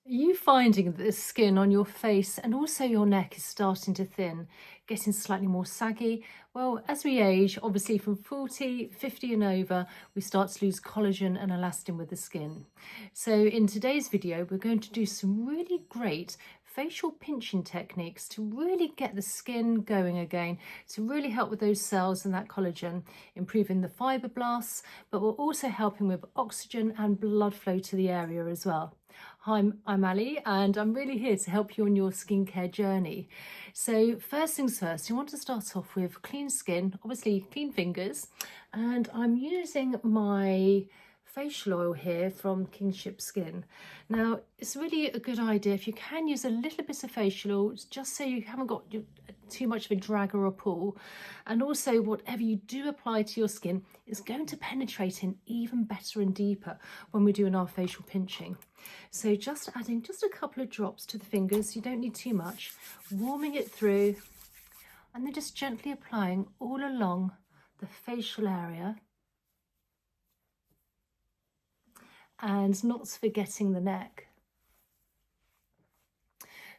Are you finding that the skin on your face and also your neck is starting to thin, getting slightly more saggy? Well, as we age, obviously from 40, 50 and over, we start to lose collagen and elastin with the skin. So in today's video, we're going to do some really great facial pinching techniques to really get the skin going again, to really help with those cells and that collagen, improving the fibroblasts, but we're also helping with oxygen and blood flow to the area as well. Hi, I'm Ali and I'm really here to help you on your skincare journey. So first things first, you want to start off with clean skin, obviously clean fingers, and I'm using my facial oil here from Kinship Skin. Now, it's really a good idea if you can use a little bit of facial oil, just so you haven't got too much of a drag or a pull. And also, whatever you do apply to your skin is going to penetrate in even better and deeper when we're doing our facial pinching. So just adding just a couple of drops to the fingers, you don't need too much, warming it through, and then just gently applying all along the facial area. And not forgetting the neck.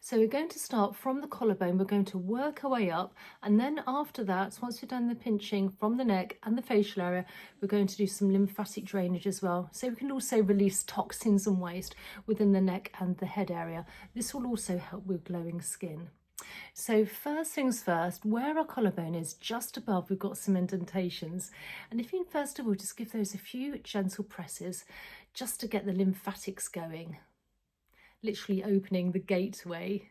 So we're going to start from the collarbone, we're going to work our way up, and then after that, once we've done the pinching from the neck and the facial area, we're going to do some lymphatic drainage as well. So we can also release toxins and waste within the neck and the head area. This will also help with glowing skin. So first things first, where our collarbone is just above, we've got some indentations. And if you first of all just give those a few gentle presses just to get the lymphatics going, literally opening the gateway.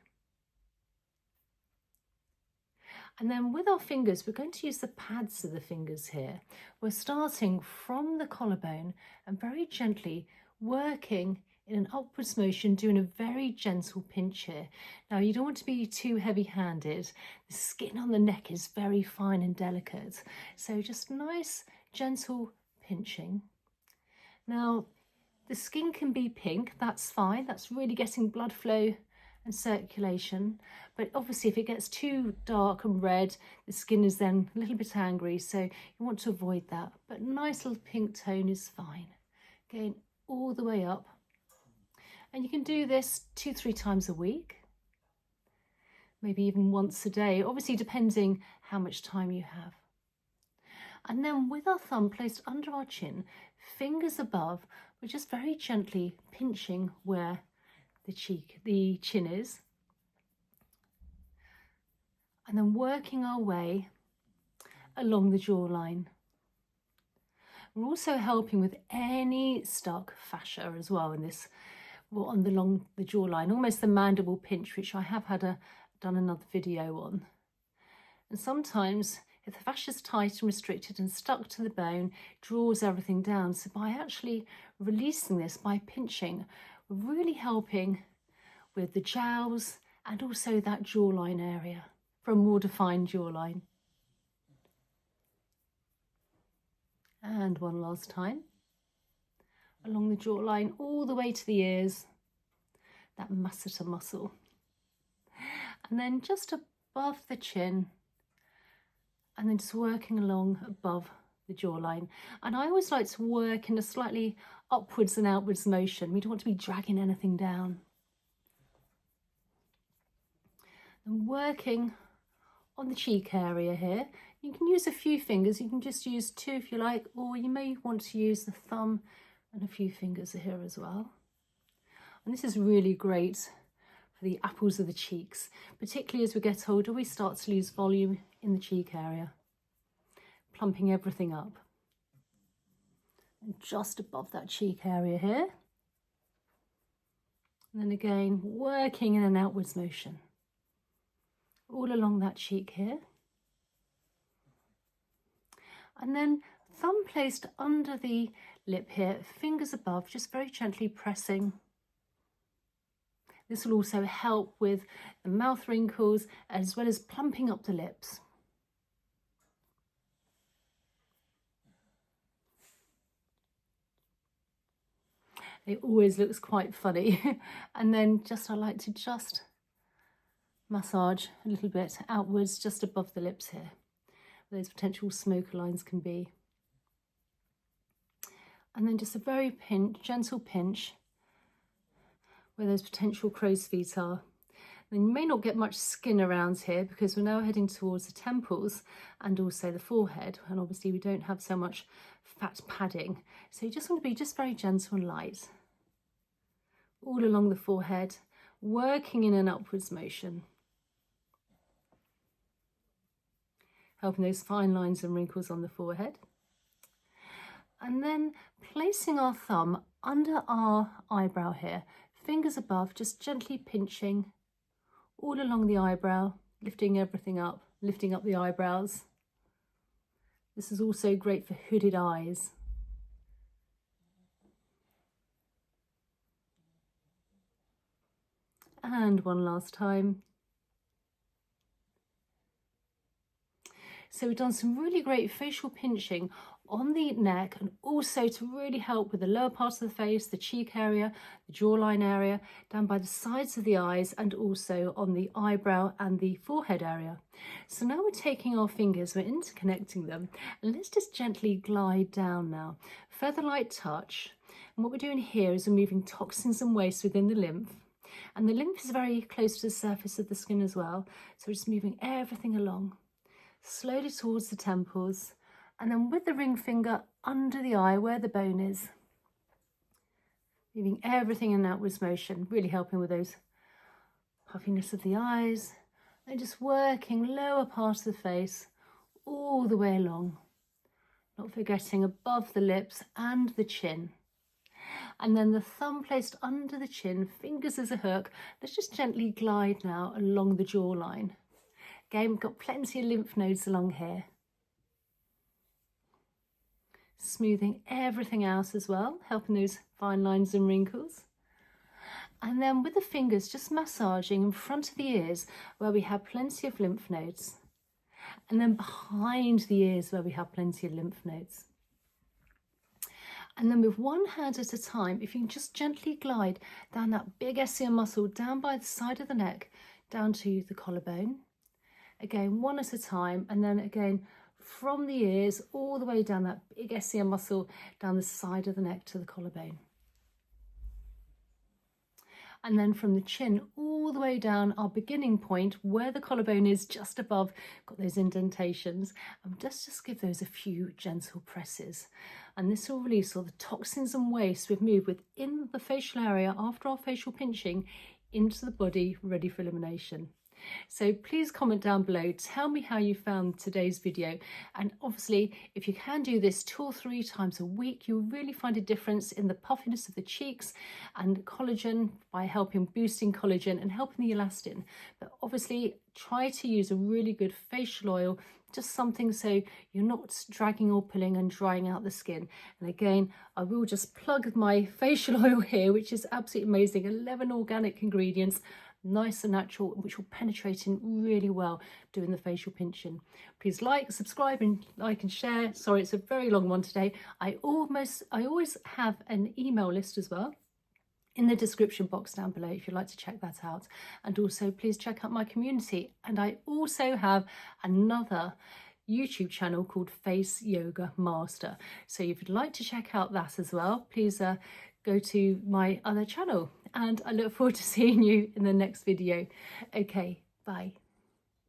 And then with our fingers, we're going to use the pads of the fingers here. We're starting from the collarbone and very gently working in an upwards motion, doing a very gentle pinch here. Now, you don't want to be too heavy-handed. The skin on the neck is very fine and delicate. So just nice, gentle pinching. Now, the skin can be pink, that's fine. That's really getting blood flow and circulation. But obviously, if it gets too dark and red, the skin is then a little bit angry. So you want to avoid that. But nice little pink tone is fine. Going all the way up. And you can do this 2-3 times a week, maybe even once a day, obviously depending how much time you have. And then with our thumb placed under our chin, fingers above, we're just very gently pinching where the chin is. And then working our way along the jawline. We're also helping with any stuck fascia as well in this, along the jawline, almost the mandible pinch, which I have done another video on. And sometimes if the fascia is tight and restricted and stuck to the bone, draws everything down. So by actually releasing this, by pinching, we're really helping with the jowls and also that jawline area for a more defined jawline. And one last time. Along the jawline, all the way to the ears, that masseter muscle. And then just above the chin, and then just working along above the jawline. And I always like to work in a slightly upwards and outwards motion. We don't want to be dragging anything down. And working on the cheek area here. You can use a few fingers. You can just use 2 if you like, or you may want to use the thumb and a few fingers here as well. And this is really great for the apples of the cheeks, particularly as we get older, we start to lose volume in the cheek area, plumping everything up. And just above that cheek area here. And then again, working in an outwards motion, all along that cheek here. And then thumb placed under the lip here, fingers above, just very gently pressing. This will also help with the mouth wrinkles as well as plumping up the lips. It always looks quite funny. And then I like to just massage a little bit outwards just above the lips here, where those potential smoker lines can be. And then just a very gentle pinch where those potential crow's feet are. And you may not get much skin around here because we're now heading towards the temples and also the forehead, and obviously we don't have so much fat padding. So you just want to be just very gentle and light all along the forehead, working in an upwards motion, helping those fine lines and wrinkles on the forehead. And then placing our thumb under our eyebrow here, fingers above, just gently pinching all along the eyebrow, lifting everything up, lifting up the eyebrows. This is also great for hooded eyes. And one last time. So we've done some really great facial pinching on the neck, and also to really help with the lower part of the face, the cheek area, the jawline area, down by the sides of the eyes, and also on the eyebrow and the forehead area. So now we're taking our fingers, we're interconnecting them, and let's just gently glide down now. Feather light touch. And what we're doing here is removing toxins and waste within the lymph. And the lymph is very close to the surface of the skin as well. So we're just moving everything along, slowly towards the temples, and then with the ring finger under the eye where the bone is, moving everything in outwards motion, really helping with those puffiness of the eyes, and just working lower part of the face all the way along, not forgetting above the lips and the chin. And then the thumb placed under the chin, fingers as a hook. Let's just gently glide now along the jawline. Again, we've got plenty of lymph nodes along here. Smoothing everything else as well, helping those fine lines and wrinkles. And then with the fingers, just massaging in front of the ears where we have plenty of lymph nodes. And then behind the ears where we have plenty of lymph nodes. And then with one hand at a time, if you can just gently glide down that big SCM muscle, down by the side of the neck, down to the collarbone. Again, one at a time, and then again from the ears all the way down that big SCM muscle, down the side of the neck to the collarbone. And then from the chin all the way down our beginning point where the collarbone is just above, got those indentations, and just give those a few gentle presses. And this will release all the toxins and waste we've moved within the facial area after our facial pinching into the body, ready for elimination. So please comment down below, tell me how you found today's video, and obviously if you can do this 2 or 3 times a week, you'll really find a difference in the puffiness of the cheeks and collagen by boosting collagen and helping the elastin. But obviously try to use a really good facial oil, just something so you're not dragging or pulling and drying out the skin. And again, I will just plug my facial oil here, which is absolutely amazing, 11 organic ingredients, nice and natural, which will penetrate in really well doing the facial pinching. Please like, subscribe, and like and share. Sorry, it's a very long one today. I always have an email list as well in the description box down below if you'd like to check that out. And also please check out my community. And I also have another YouTube channel called Face Yoga Master. So if you'd like to check out that as well, please go to my other channel. And I look forward to seeing you in the next video. Okay, bye.